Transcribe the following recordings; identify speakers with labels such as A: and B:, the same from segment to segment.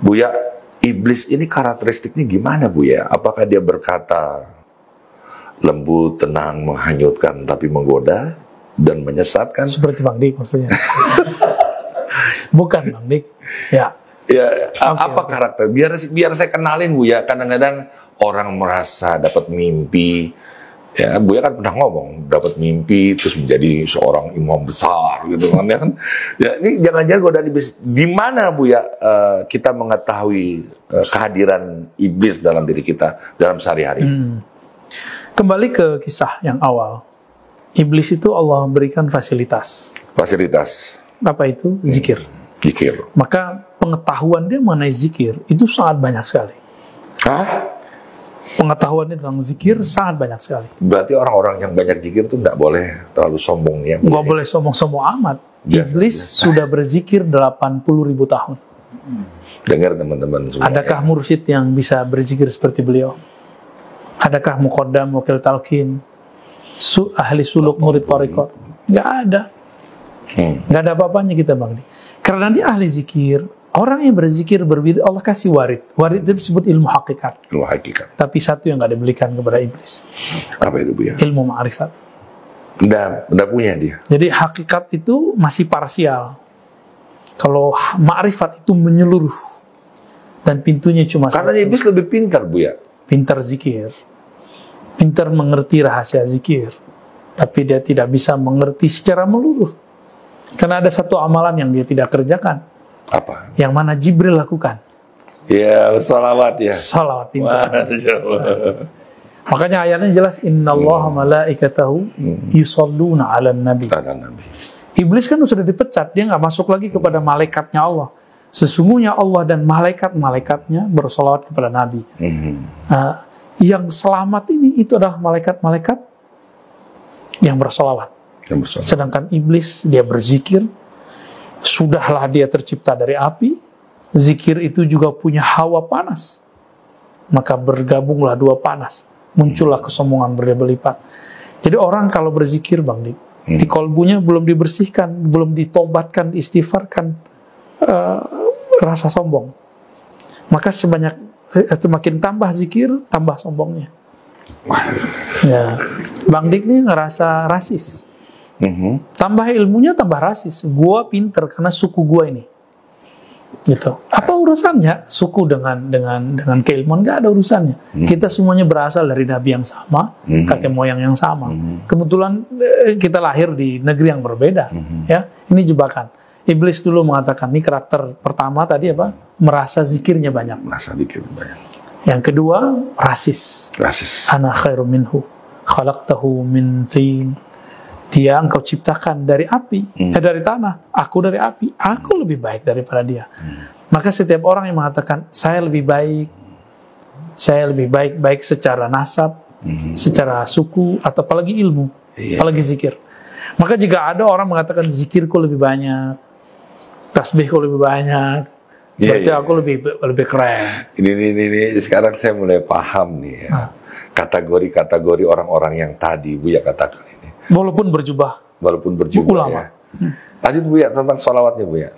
A: Buya, iblis ini karakteristiknya gimana Buya? Apakah dia berkata lembut, tenang, menghanyutkan, tapi menggoda dan menyesatkan?
B: Seperti Bang Dik maksudnya. Bukan Bang Dik. Ya.
A: Ya, apa karakter? Biar saya kenalin Buya. Kadang-kadang orang merasa dapat mimpi. Ya, Buya kan pernah ngomong dapat mimpi terus menjadi seorang imam besar gitu kan ya kan. Ya, ini jangan-jangan godaan iblis. Di mana Buya kita mengetahui kehadiran iblis dalam diri kita dalam sehari-hari?
B: Kembali ke kisah yang awal. Iblis itu Allah berikan fasilitas.
A: Fasilitas.
B: Apa itu? Zikir.
A: Zikir.
B: Maka pengetahuan dia mengenai zikir itu sangat banyak sekali.
A: Hah?
B: Pengetahuannya tentang zikir sangat banyak sekali.
A: Berarti orang-orang yang banyak zikir itu nggak boleh terlalu sombong ya?
B: Nggak boleh sombong-sombong amat. Iblis sudah berzikir 80.000 tahun.
A: Dengar teman-teman semua.
B: Adakah mursyid yang bisa berzikir seperti beliau? Adakah muqaddam, wakil talqin, ahli suluk, murid thariqat? Nggak ada. Nggak ada apa-apanya kita Bang. Karena dia ahli zikir, orang yang berzikir berbeda, Allah kasih warid. Warid itu disebut ilmu hakikat.
A: Ilmu hakikat.
B: Tapi satu yang nggak diberikan kepada iblis.
A: Apa itu Buya?
B: Ilmu ma'rifat.
A: Nggak punya dia.
B: Jadi hakikat itu masih parsial. Kalau ma'rifat itu menyeluruh. Dan pintunya cuma
A: karena iblis lebih pintar Buya.
B: Pintar zikir. Pintar mengerti rahasia zikir. Tapi dia tidak bisa mengerti secara menyeluruh. Karena ada satu amalan yang dia tidak kerjakan.
A: Apa?
B: Yang mana Jibril lakukan.
A: Ya, bersalawat ya.
B: Salawat pintar.
A: Masya Allah.
B: Makanya ayatnya jelas, innallaha malaikatahu yusholluna 'alan nabi. Iblis kan sudah dipecat, dia nggak masuk lagi kepada malaikatnya Allah. Sesungguhnya Allah dan malaikat-malaikatnya bersalawat kepada Nabi. Yang selamat ini itu adalah malaikat-malaikat yang bersalawat. Sedangkan iblis dia berzikir, sudahlah dia tercipta dari api, zikir itu juga punya hawa panas, maka bergabunglah dua panas, muncullah kesombongan berlipat. Jadi orang kalau berzikir Bang Dik, di kolbunya belum dibersihkan, belum ditobatkan, diistighfarkan rasa sombong, maka semakin tambah zikir, tambah sombongnya. Ya. Bang Dik ini ngerasa rasis. Tambah ilmunya tambah rasis. Gua pinter karena suku gua ini. Gitu. Apa urusannya suku dengan keilmuan? Nggak ada urusannya. Kita semuanya berasal dari nabi yang sama, kakek moyang yang sama. Kebetulan kita lahir di negeri yang berbeda. Ya, ini jebakan. Iblis dulu mengatakan, ini karakter pertama tadi apa? Merasa zikirnya banyak.
A: Merasa zikirnya banyak.
B: Yang kedua, rasis. Ana khairum minhu, khalaqtahu min tin. Dia engkau ciptakan dari api, dari tanah. Aku dari api. Aku lebih baik daripada dia. Maka setiap orang yang mengatakan saya lebih baik secara nasab, secara suku, atau apalagi ilmu, apalagi zikir. Maka jika ada orang mengatakan zikirku lebih banyak, tasbihku lebih banyak, berarti aku lebih keren.
A: Ini sekarang saya mulai paham nih ya. Kategori-kategori orang-orang yang tadi Buya katakan ini.
B: Walaupun berjubah ulama.
A: Ya. Lanjut Buya tentang sholawatnya Buya.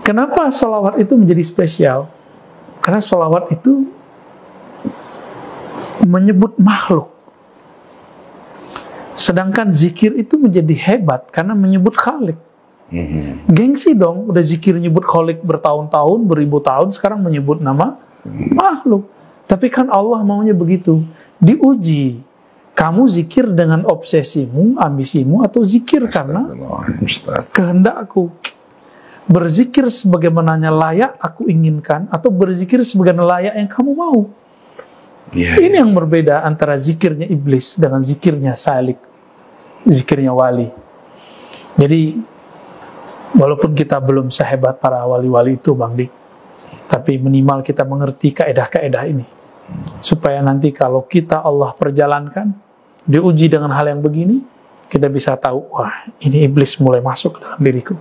B: Kenapa sholawat itu menjadi spesial? Karena sholawat itu menyebut makhluk. Sedangkan zikir itu menjadi hebat karena menyebut Khalik. Gengsi dong, udah zikir nyebut Khalik bertahun-tahun, beribu tahun, sekarang menyebut nama makhluk. Tapi kan Allah maunya begitu. Diuji. Kamu zikir dengan obsesimu, ambisimu, atau zikir karena kehendakku. Berzikir sebagaimananya layak aku inginkan, atau berzikir sebagaimana layak yang kamu mau. Ini yang berbeda antara zikirnya iblis dengan zikirnya salik, zikirnya wali. Jadi, walaupun kita belum sehebat para wali-wali itu Bang Dik, tapi minimal kita mengerti kaedah-kaedah ini. Supaya nanti kalau kita Allah perjalankan, diuji dengan hal yang begini, kita bisa tahu, wah ini iblis mulai masuk ke dalam diriku.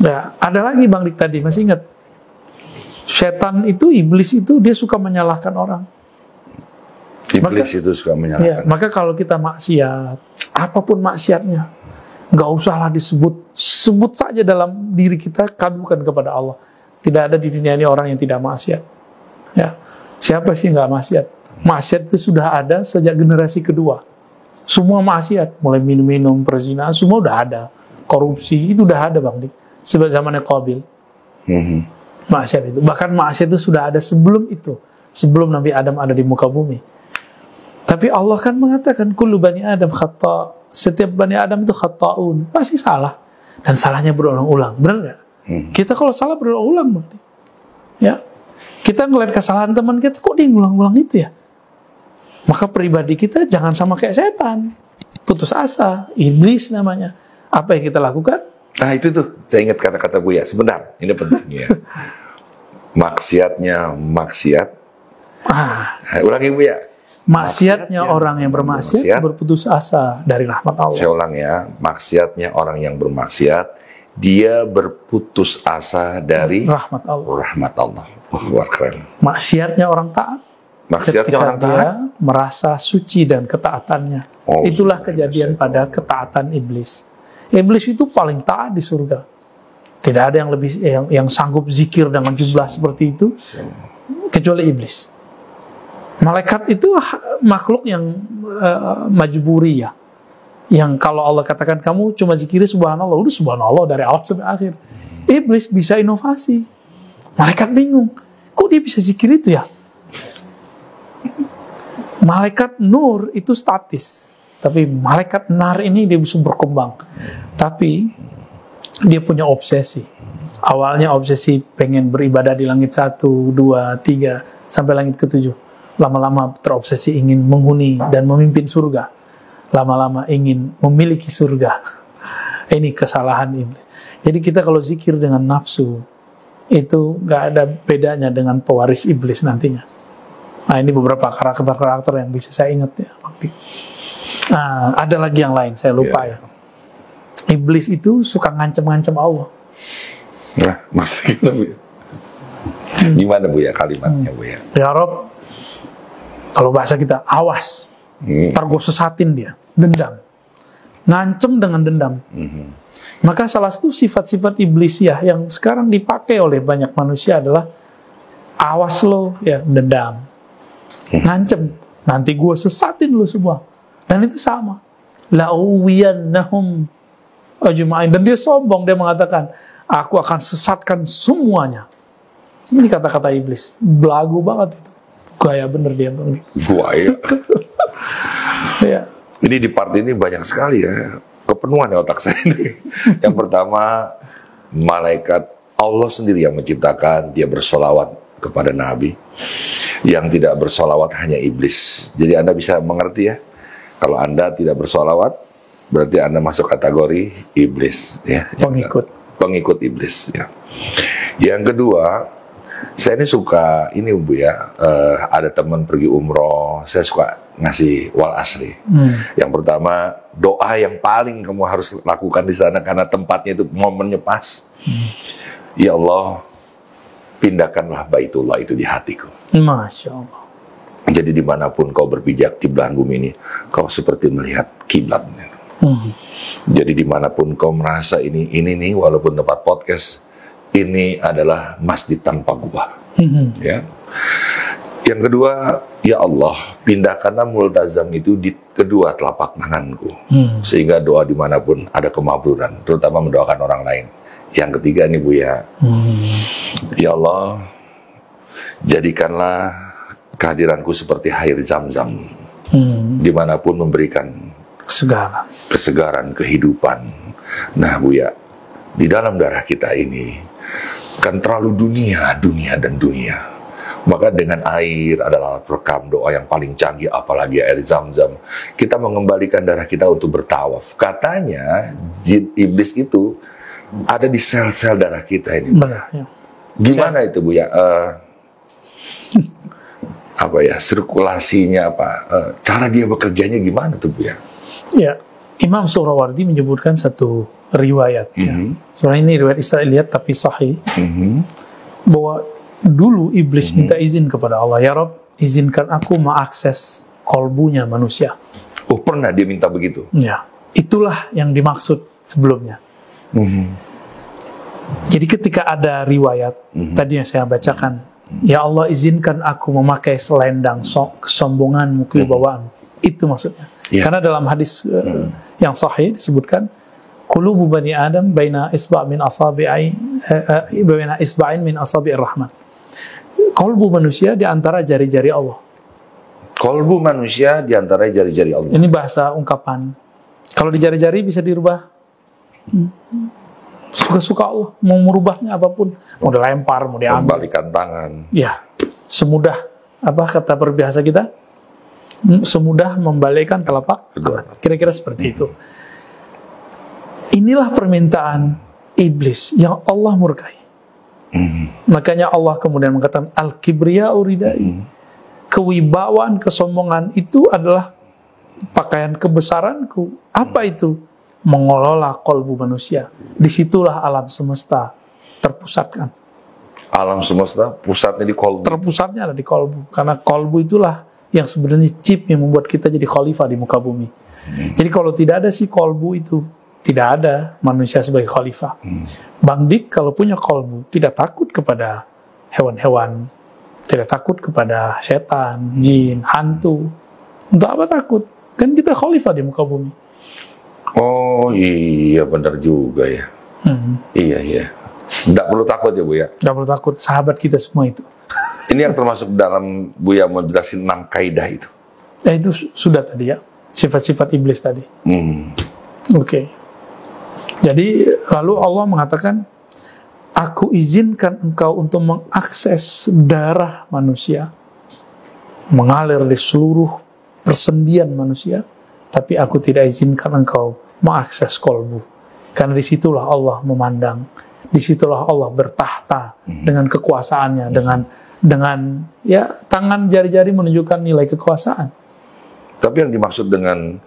B: Nah, ada lagi Bang Dik tadi, masih ingat? Setan itu, iblis itu, dia suka menyalahkan orang.
A: Iblis itu suka menyalahkan.
B: Ya, maka kalau kita maksiat, apapun maksiatnya, Nggak usahlah disebut, sebut saja dalam diri kita, kadukan kepada Allah. Tidak ada di dunia ini orang yang tidak maksiat. Ya, siapa sih nggak maksiat? Maksiat itu sudah ada sejak generasi kedua. Semua maksiat, mulai minum-minum, perzinahan, semua udah ada. Korupsi itu udah ada, Bang Dik. Sebab zamannya Qabil. Maksiat itu, bahkan maksiat itu sudah ada sebelum itu, sebelum Nabi Adam ada di muka bumi. Tapi Allah kan mengatakan kullu bani Adam khata', setiap bani Adam itu khata'un, pasti salah, dan salahnya berulang-ulang, benar nggak? Kita kalau salah berulang-ulang, ya, kita ngeliat kesalahan teman kita, kok dia ngulang-ulang itu ya? Maka pribadi kita jangan sama kayak setan, putus asa, iblis namanya. Apa yang kita lakukan?
A: Nah itu tuh, saya ingat kata-kata Buya. Sebentar, ini pentingnya. Maksiatnya maksiat. Ulangi Buya.
B: Maksiatnya orang yang bermaksiat berputus asa dari rahmat Allah.
A: Saya ulang ya. Maksiatnya orang yang bermaksiat, dia berputus asa dari
B: rahmat Allah.
A: Rahmat Allah. Wah, keren.
B: Maksiatnya orang taat.
A: Maksiatnya orang taat.
B: Dia merasa suci dan ketaatannya. Itulah kejadian pada ketaatan iblis. Iblis itu paling taat di surga. Tidak ada yang lebih yang sanggup zikir dengan jumlah seperti itu kecuali iblis. Malaikat itu makhluk yang majburi ya. Yang kalau Allah katakan kamu cuma zikiri subhanallah, udah subhanallah dari awal sampai akhir. Iblis bisa inovasi. Malaikat bingung. Kok dia bisa zikir itu ya? Malaikat nur itu statis. Tapi malaikat nar ini dia bisa berkembang. Tapi dia punya obsesi. Awalnya obsesi pengen beribadah di langit 1, 2, 3 sampai langit ke-7. Lama-lama terobsesi ingin menghuni dan memimpin surga. Lama-lama ingin memiliki surga. Ini kesalahan iblis. Jadi kita kalau zikir dengan nafsu, itu nggak ada bedanya dengan pewaris iblis nantinya. Nah ini beberapa karakter-karakter yang bisa saya ingat ya. Nah, ada lagi yang lain, saya lupa ya. Iblis itu suka ngancam-ngancam Allah.
A: Nah, maksudnya gimana Bu ya? Gimana Bu ya kalimatnya Bu ya?
B: Ya Rob, kalau bahasa kita, awas. Ntar gue sesatin dia, dendam. Ngancem dengan dendam. Maka salah satu sifat-sifat iblis ya yang sekarang dipakai oleh banyak manusia adalah awas lo ya, dendam. Ngancem, nanti gue sesatin lo semua. Dan itu sama. La'uwiyannahum ajma'in. Dan dia sombong, dia mengatakan, aku akan sesatkan semuanya. Ini kata-kata iblis. Belagu banget itu. Gaya bener dia.
A: Gaya.
B: Ya.
A: Ini di part ini banyak sekali ya. Kepenuhan ya otak saya ini. Yang pertama, malaikat Allah sendiri yang menciptakan, dia bersolawat kepada Nabi. Yang tidak bersolawat hanya iblis. Jadi Anda bisa mengerti ya. Kalau Anda tidak bersolawat, berarti Anda masuk kategori iblis, ya. Pengikut iblis, ya. Yang kedua, saya ini suka ini Bu ya. Ada teman pergi umroh, saya suka ngasih wal asri. Yang pertama, doa yang paling kamu harus lakukan di sana karena tempatnya itu momennya pas. Ya Allah, pindahkanlah Baitullah itu di hatiku.
B: Masya Allah.
A: Jadi dimanapun kau berpijak di belahan bumi ini, kau seperti melihat kiblat. Jadi dimanapun kau merasa ini nih, walaupun tempat podcast, ini adalah masjid tanpa gubah. Ya. Yang kedua, ya Allah, pindahkanlah multazam itu di kedua telapak tanganku, sehingga doa dimanapun ada kemakburan, terutama mendoakan orang lain. Yang ketiga nih Bu ya, ya Allah, jadikanlah kehadiranku seperti air Zam-Zam, dimanapun memberikan kesegaran, kehidupan. Nah Bu ya, di dalam darah kita ini kan terlalu dunia. Maka dengan air adalah alat perekam doa yang paling canggih, apalagi air Zam-Zam. Kita mengembalikan darah kita untuk bertawaf. Katanya jin iblis itu ada di sel-sel darah kita ini.
B: Benar, ya.
A: Gimana itu Bu ya? Apa ya, sirkulasinya apa, cara dia bekerjanya gimana tuh Bu ya? Ya,
B: Imam Surawardi menyebutkan satu riwayat. Ya. Soalnya ini riwayat Israiliyat tapi sahih. Bahwa dulu iblis minta izin kepada Allah, ya Rob, izinkan aku mengakses kolbunya manusia.
A: Oh, pernah dia minta begitu?
B: Ya, itulah yang dimaksud sebelumnya. Jadi ketika ada riwayat tadi yang saya bacakan, ya Allah izinkan aku memakai selendang kesombonganmu, kewibawaan, itu maksudnya. Karena dalam hadis yang sahih disebutkan, qulubu bani Adam baina isba'in min asabi'ir rahman. Kolbu manusia di antara jari-jari Allah.
A: Kolbu manusia di antara jari-jari Allah.
B: Ini bahasa ungkapan. Kalau di jari-jari bisa dirubah. Suka-suka Allah, mau merubahnya apapun, mau dilempar, mau diambil,
A: membalikan tangan.
B: Ya, semudah apa kata perbiasa kita? Semudah membalikkan telapak tangan. Kira-kira seperti itu. Inilah permintaan iblis yang Allah murkai. Makanya Allah kemudian mengatakan al-kibriya'u ridai. Kewibawaan, kesombongan itu adalah pakaian kebesaranku. Apa itu? Mengelola kolbu manusia. Disitulah alam semesta terpusatkan.
A: Alam semesta pusatnya di kolbu.
B: Terpusatnya ada di kolbu. Karena kolbu itulah yang sebenarnya chip yang membuat kita jadi khalifah di muka bumi. Jadi kalau tidak ada si kolbu itu, tidak ada manusia sebagai khalifah. Bang Dik kalau punya kolbu, tidak takut kepada hewan-hewan, tidak takut kepada setan, jin, hantu. Untuk apa takut? Kan kita khalifah di muka bumi.
A: Oh iya, benar juga ya. Iya. Tidak perlu takut ya Bu ya?
B: Tidak perlu takut, sahabat kita semua itu.
A: Ini yang termasuk dalam Buya mau jelasin 6 kaidah itu.
B: Ya itu sudah tadi ya, sifat-sifat iblis tadi. Oke. Jadi lalu Allah mengatakan, aku izinkan engkau untuk mengakses darah manusia, mengalir di seluruh persendian manusia, tapi aku tidak izinkan engkau mengakses kolbu. Karena disitulah Allah memandang, disitulah Allah bertahta dengan kekuasaannya, dengan ya tangan jari-jari menunjukkan nilai kekuasaan.
A: Tapi yang dimaksud dengan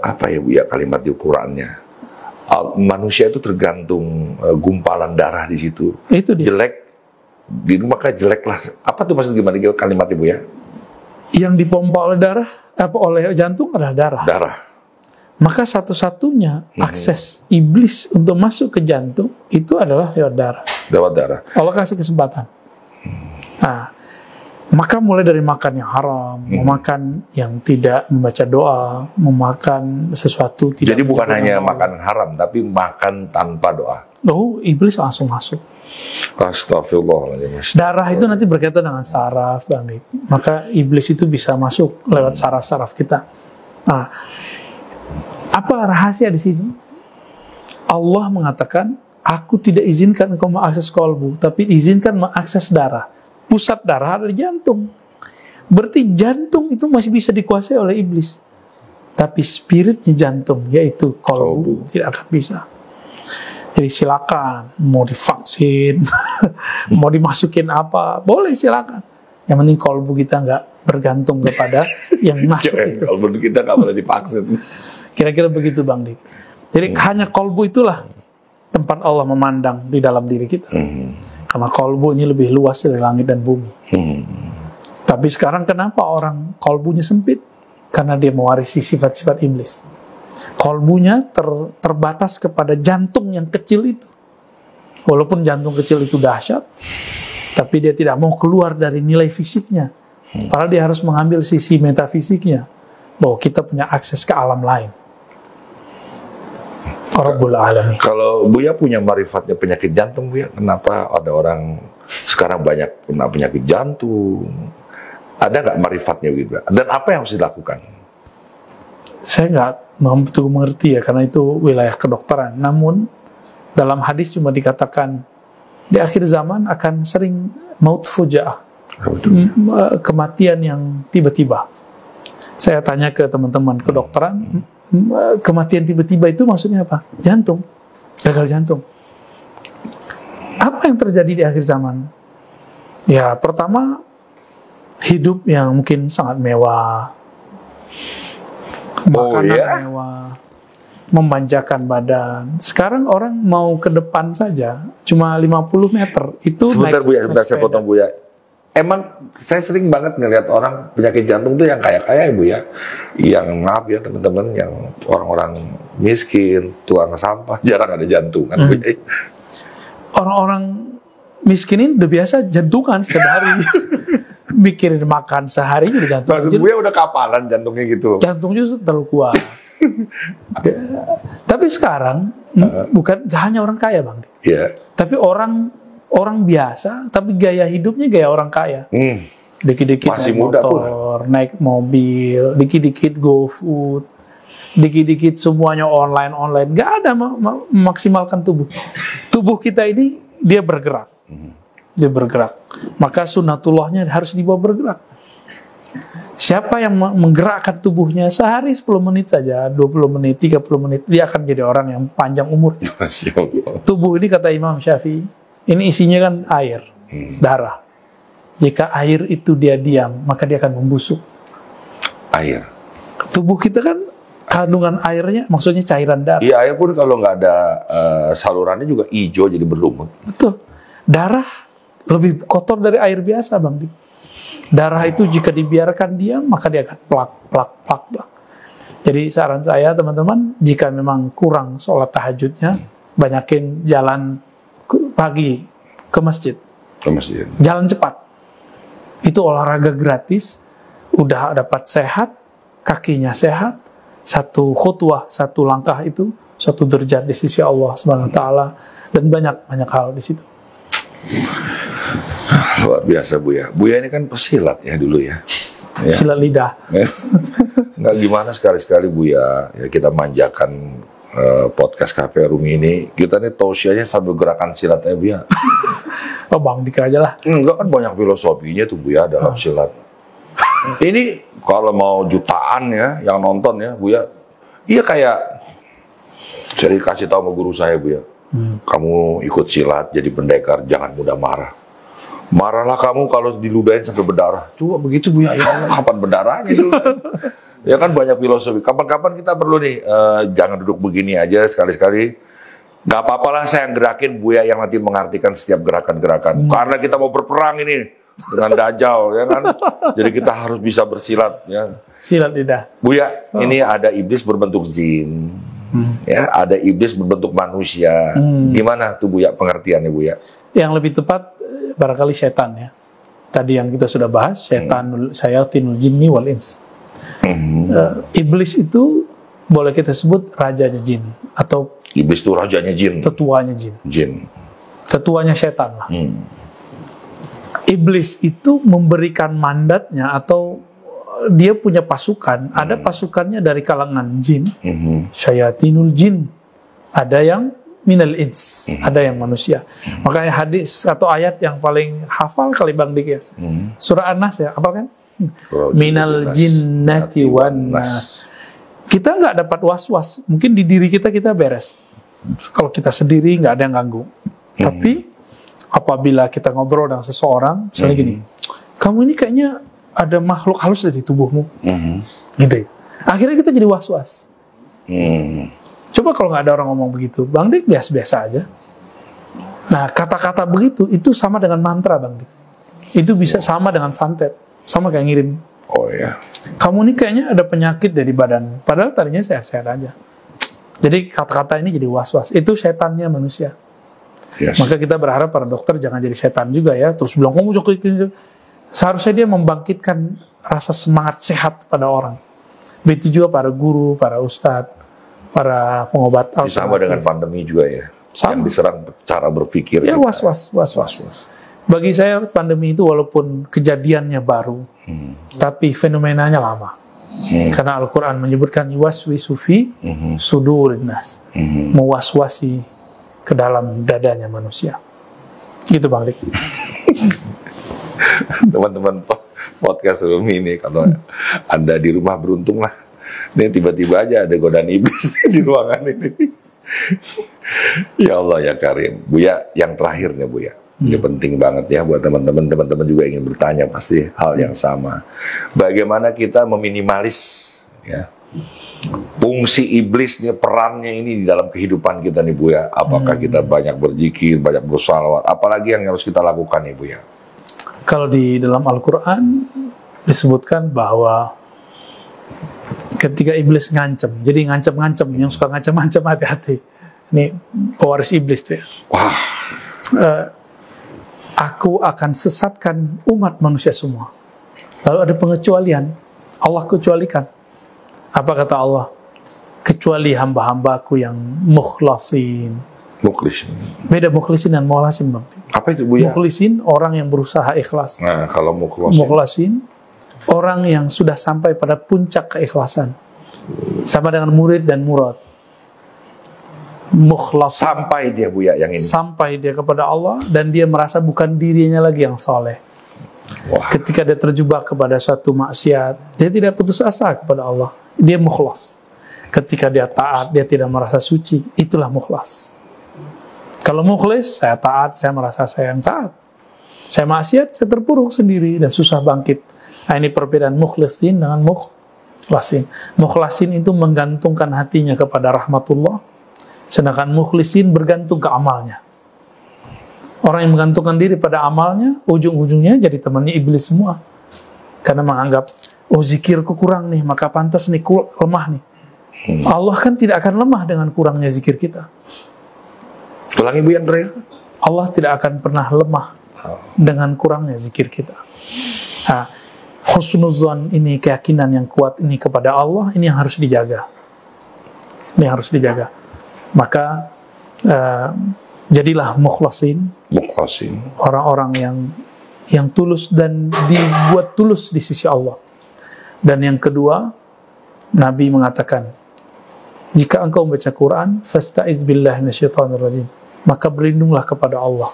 A: apa ya Bu ya kalimat di Qurannya? Manusia itu tergantung gumpalan darah di situ.
B: Itu dia.
A: Jelek, maka jelek lah. Apa tuh maksud gimana kalimat Ibu ya?
B: Yang dipompa oleh darah, oleh jantung adalah darah.
A: Darah.
B: Maka satu-satunya akses iblis untuk masuk ke jantung itu adalah lewat darah.
A: Lewat darah.
B: Allah kasih kesempatan. Nah, maka mulai dari makan yang haram, memakan yang tidak membaca doa, memakan sesuatu tidak.
A: Jadi bukan hanya makan haram, tapi makan tanpa doa.
B: Oh, iblis langsung masuk.
A: Astagfirullahaladzim.
B: Darah itu nanti berkaitan dengan saraf, Bang Dik. Maka iblis itu bisa masuk lewat saraf-saraf kita. Nah, apa rahasia di sini? Allah mengatakan, aku tidak izinkan engkau mengakses kolbu, tapi izinkan mengakses darah. Pusat darah ada di jantung. Berarti jantung itu masih bisa dikuasai oleh iblis. Tapi spiritnya jantung, yaitu kolbu, tidak akan bisa. Jadi silakan, mau divaksin, mau dimasukin apa, boleh silakan. Yang penting kolbu kita nggak bergantung kepada yang masuk itu.
A: Kolbu kita nggak boleh divaksin.
B: Kira-kira begitu Bang Dik. Jadi hanya kolbu itulah tempat Allah memandang di dalam diri kita. Karena kolbu ini lebih luas dari langit dan bumi. Tapi sekarang kenapa orang kolbunya sempit? Karena dia mewarisi sifat-sifat iblis. Kolbunya terbatas kepada jantung yang kecil itu. Walaupun jantung kecil itu dahsyat, tapi dia tidak mau keluar dari nilai fisiknya. Padahal dia harus mengambil sisi metafisiknya, bahwa kita punya akses ke alam lain. Rabbul Alamin.
A: Kalau Buya punya marifatnya penyakit jantung, Buya, kenapa ada orang sekarang banyak kena penyakit jantung? Ada nggak marifatnya gitu? Dan apa yang harus dilakukan?
B: Saya nggak mampu mengerti ya, karena itu wilayah kedokteran. Namun dalam hadis cuma dikatakan di akhir zaman akan sering maut fujaah, kematian yang tiba-tiba. Saya tanya ke teman-teman kedokteran, kematian tiba-tiba itu maksudnya apa? Jantung, gagal jantung. Apa yang terjadi di akhir zaman? Ya, pertama, hidup yang mungkin sangat mewah, makanan mewah, memanjakan badan. Sekarang orang mau ke depan saja, cuma 50 meter. Itu
A: sebentar Bu ya, sebentar saya potong Bu ya. emang saya sering banget ngelihat orang penyakit jantung tuh yang kaya-kaya Bu ya. Yang maaf ya teman-teman, yang orang-orang miskin, tukang sampah, jarang ada jantungan Bu ya.
B: Orang-orang miskin ini udah biasa jantungan setiap hari. Mikirin makan sehari udah jantung.
A: Maksud gue udah kapalan jantungnya gitu.
B: Jantungnya terlalu kuat. Tapi sekarang bukan hanya orang kaya Bang.
A: Iya.
B: Tapi orang biasa, tapi gaya hidupnya gaya orang kaya. Dikit-dikit
A: Masih
B: naik
A: muda
B: motor, naik mobil, dikit-dikit GoFood, dikit-dikit semuanya online. Gak ada memaksimalkan tubuh. Tubuh kita ini dia bergerak. Dia bergerak. Maka sunnatullahnya harus dibawa bergerak. Siapa yang menggerakkan tubuhnya sehari 10 menit saja, 20 menit, 30 menit, dia akan jadi orang yang panjang umur. Tubuh ini kata Imam Syafi'i, ini isinya kan air, darah. Jika air itu dia diam, maka dia akan membusuk.
A: Air.
B: Tubuh kita kan kandungan airnya, maksudnya cairan darah.
A: Iya, air pun kalau nggak ada salurannya juga hijau jadi berlumut.
B: Betul. Darah lebih kotor dari air biasa, Bang. Darah itu jika dibiarkan diam, maka dia akan plak. Jadi saran saya teman-teman, jika memang kurang sholat tahajudnya, banyakin jalan pagi ke masjid.
A: Ke masjid.
B: Jalan cepat. Itu olahraga gratis, udah dapat sehat, kakinya sehat, satu khutwah, satu langkah itu, satu derajat di sisi Allah Subhanahu wa taala, dan banyak hal di situ.
A: Luar biasa Buya. Buya ini kan pesilat ya dulu ya.
B: Silat lidah.
A: Nggak gimana sekali-sekali Buya, ya kita manjakan podcast Cafe Rumi ini. Kita nih tausiahnya sambil gerakan silatnya Buya.
B: Oh Bang, dikira aja lah.
A: Enggak, kan banyak filosofinya tuh Buya dalam silat. Ini kalau mau jutaan ya yang nonton ya Buya. Iya kayak saya dikasih tahu sama guru saya Buya. Kamu ikut silat jadi pendekar, jangan mudah marah. Marahlah kamu kalau diludahin sampai berdarah. Coba begitu Bu ya, kapan berdarahnya dulu? Ya kan banyak filosofi. Kapan-kapan kita perlu nih, jangan duduk begini aja sekali-sekali. Gak apa-apa lah saya yang gerakin Buya yang nanti mengartikan setiap gerakan-gerakan. Karena kita mau berperang ini dengan Dajjal, ya kan? Jadi kita harus bisa bersilat. Ya.
B: Silat lidah.
A: Buya, ini ada iblis berbentuk jin. Ya, ada iblis berbentuk manusia. Gimana tuh Buya pengertiannya Buya?
B: Yang lebih tepat barangkali setan ya. Tadi yang kita sudah bahas, setan syayatinul jinni wal ins. Iblis itu boleh kita sebut rajanya jin atau
A: iblis itu rajanya jin.
B: Tetuanya jin. Tetuanya setan lah. Iblis itu memberikan mandatnya atau dia punya pasukan. Ada pasukannya dari kalangan jin, syayatinul jin. Ada yang minal ins, ada yang manusia. Makanya hadis atau ayat yang paling hafal kali Bang Dik ya. Surah An-Nas ya, apa kan? Minal jinnati wan nas. Kita nggak dapat was-was, mungkin di diri kita beres. Kalau kita sendiri nggak ada yang ganggu. Tapi apabila kita ngobrol dengan seseorang, misalnya gini, kamu ini kayaknya ada makhluk halus dari tubuhmu, gitu. Akhirnya kita jadi was-was. Coba kalau nggak ada orang ngomong begitu, Bang Dik biasa-biasa aja. Nah, kata-kata begitu itu sama dengan mantra, Bang Dik. Itu bisa sama dengan santet, sama kayak ngirim.
A: Oh ya.
B: Kamu ini kayaknya ada penyakit dari badan, padahal tadinya sehat-sehat aja. Jadi kata-kata ini jadi was-was. Itu setannya manusia.
A: Yes.
B: Maka kita berharap para dokter jangan jadi setan juga ya. Terus bilang kamu itu. Seharusnya dia membangkitkan rasa semangat sehat pada orang. Begitu juga para guru, para ustadz, para pengobat alternatif.
A: Sama dengan pandemi juga ya.
B: Sama.
A: Yang diserang cara berpikir.
B: Ya was-was. Bagi saya pandemi itu walaupun kejadiannya baru, tapi fenomenanya lama. Karena Al-Quran menyebutkan yuwaswisu fi sudurin nas, mewaswasi ke dalam dadanya manusia. Gitu Bang Dik.
A: Teman-teman podcast Rumi ini, kalau Anda di rumah beruntung lah. Ini tiba-tiba aja ada godaan iblis di ruangan ini. Ya Allah ya Karim. Buya, yang terakhirnya Buya. Ini penting banget ya buat teman-teman. Teman-teman juga ingin bertanya pasti hal yang sama. Bagaimana kita meminimalis ya fungsi iblis nih, perannya ini di dalam kehidupan kita nih Buya. Apakah kita banyak berzikir, banyak bersalawat, apalagi yang harus kita lakukan nih Buya?
B: Kalau di dalam Al-Quran disebutkan bahwa ketika iblis ngancam, jadi ngancam-ngancam, yang suka ngancam-ngancam hati-hati. Ini pewaris iblis tuh ya.
A: Wah.
B: Aku akan sesatkan umat manusia semua. Lalu ada pengecualian, Allah kecualikan. Apa kata Allah? Kecuali hamba-hambaku yang mukhlasin.
A: Mukhlisin.
B: Beda mukhlisin dan mukhlasin, Bang.
A: Apa itu, Buya?
B: Mukhlisin orang yang berusaha ikhlas.
A: Nah, kalau mukhlasin.
B: Mukhlasin orang yang sudah sampai pada puncak keikhlasan. Sama dengan murid dan murad. Mukhlas.
A: Sampai dia, Buya, yang ini.
B: Sampai dia kepada Allah dan dia merasa bukan dirinya lagi yang soleh.
A: Wah.
B: Ketika dia terjebak kepada suatu maksiat, dia tidak putus asa kepada Allah. Dia mukhlas. Ketika dia taat, dia tidak merasa suci. Itulah mukhlas. Kalau mukhlis, saya taat, saya merasa saya yang taat. Saya maksiat, saya terpuruk sendiri dan susah bangkit. Nah, ini perbedaan mukhlisin dengan mukhlasin. Mukhlasin itu menggantungkan hatinya kepada rahmatullah, sedangkan mukhlisin bergantung ke amalnya. Orang yang menggantungkan diri pada amalnya, ujung-ujungnya jadi temannya iblis semua. Karena menganggap, oh zikirku kurang nih, maka pantas nih lemah nih. Allah kan tidak akan lemah dengan kurangnya zikir kita.
A: Ulangi, Bu, yang terakhir.
B: Allah tidak akan pernah lemah dengan kurangnya zikir kita. Nah, husnuzan ini, keyakinan yang kuat ini kepada Allah, ini yang harus dijaga. Ini yang harus dijaga. Maka jadilah mukhlasin.
A: Mukhlasin.
B: Orang-orang yang tulus dan dibuat tulus di sisi Allah. Dan yang kedua, Nabi mengatakan, jika engkau membaca Quran, fasta'iz billahi minasyaitonir rajim, maka berlindunglah kepada Allah,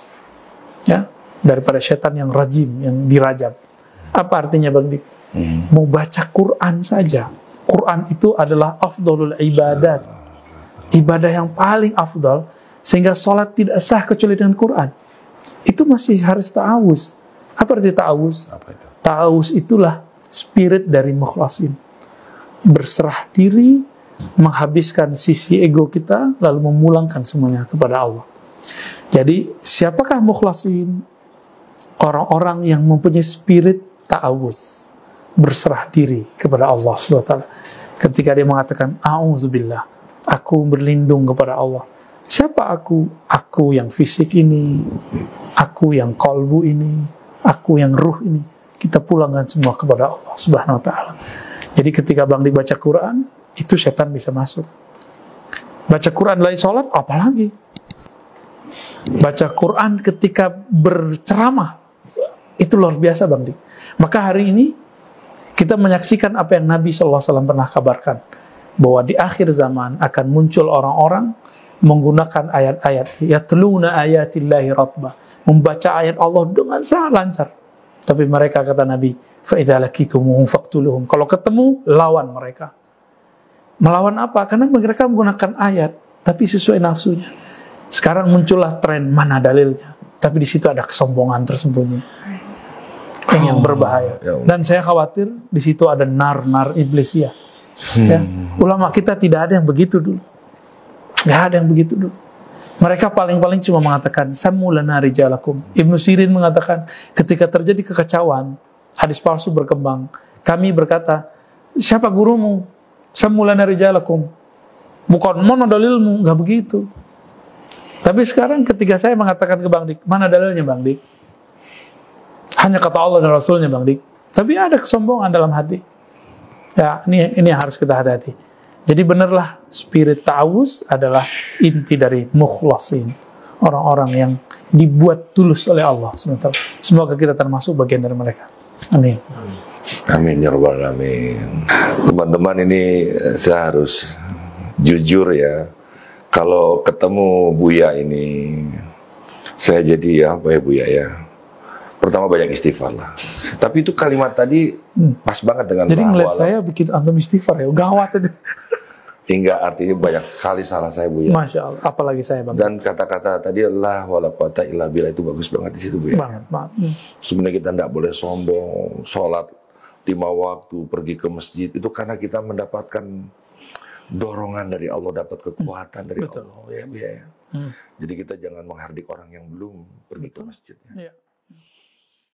B: ya, daripada syaitan yang rajim, yang dirajam. Apa artinya, Bang Dik? Mau baca Quran saja. Quran itu adalah afdalul ibadat, ibadah yang paling afdal, sehingga sholat tidak sah kecuali dengan Quran. Itu masih harus ta'awuz. Apa arti ta'awuz? Ta'awuz itulah spirit dari mukhlasin. Berserah diri, menghabiskan sisi ego kita, lalu memulangkan semuanya kepada Allah. Jadi, siapakah mukhlasin? Orang-orang yang mempunyai spirit ta'awuz, berserah diri kepada Allah SWT. Ketika dia mengatakan, a'udzubillah, aku berlindung kepada Allah. Siapa aku? Aku yang fisik ini, aku yang qalbu ini, aku yang ruh ini. Kita pulangkan semua kepada Allah Subhanahu wa ta'ala. Jadi ketika Bang dibaca Quran, itu setan bisa masuk. Baca Quran lagi sholat, apalagi. Baca Quran ketika berceramah, itu luar biasa, Bang Dik. Maka hari ini, kita menyaksikan apa yang Nabi SAW pernah kabarkan. Bahwa di akhir zaman akan muncul orang-orang menggunakan ayat-ayat. Yatluna ayatillahi ratbah. Membaca ayat Allah dengan sangat lancar. Tapi mereka, kata Nabi, فَإِذَا لَكِتُمُهُمْ فَقْتُلُهُمْ. Kalau ketemu, lawan mereka. Melawan apa? Karena mereka menggunakan ayat, tapi sesuai nafsunya. Sekarang muncullah tren mana dalilnya, tapi di situ ada kesombongan tersembunyi yang berbahaya. Dan saya khawatir di situ ada nar iblis ya. Ya. Ulama kita tidak ada yang begitu dulu. Nggak ada yang begitu dulu. Mereka paling-paling cuma mengatakan sammu lana rijalakum. Ibnu Sirin mengatakan ketika terjadi kekacauan, hadis palsu berkembang, kami berkata, siapa gurumu? Sammu lana rijalakum. Bukan mana dalilmu, nggak begitu. Tapi sekarang ketika saya mengatakan ke Bang Dik, mana dalilnya, Bang Dik? Hanya kata Allah dan Rasulnya, Bang Dik. Tapi ada kesombongan dalam hati. Ya, ini harus kita hati-hati. Jadi benarlah spirit ta'awuz adalah inti dari mukhlasin. Orang-orang yang dibuat tulus oleh Allah. Semoga kita termasuk bagian dari mereka. Amin.
A: Amin ya rabbal alamin. Teman-teman, ini saya harus jujur ya. Kalau ketemu Buya ini, saya jadi apa ya Buya ya. Pertama banyak istighfar lah. Tapi itu kalimat tadi pas banget dengan
B: jadi ngeliat saya bikin antum istighfar ya, gawat itu.
A: Hingga artinya banyak sekali salah saya Buya.
B: Masya Allah, apalagi saya Bang.
A: Dan kata-kata tadi Allah wala quwata illa billah itu bagus banget di situ Buya.
B: Banget.
A: Sebenarnya kita tidak boleh sombong, sholat 5 waktu, pergi ke masjid itu karena kita mendapatkan dorongan dari Allah, dapat kekuatan dari Allah ya Buya ya. Jadi kita jangan menghardik orang yang belum pergi ke masjid.
B: Ya.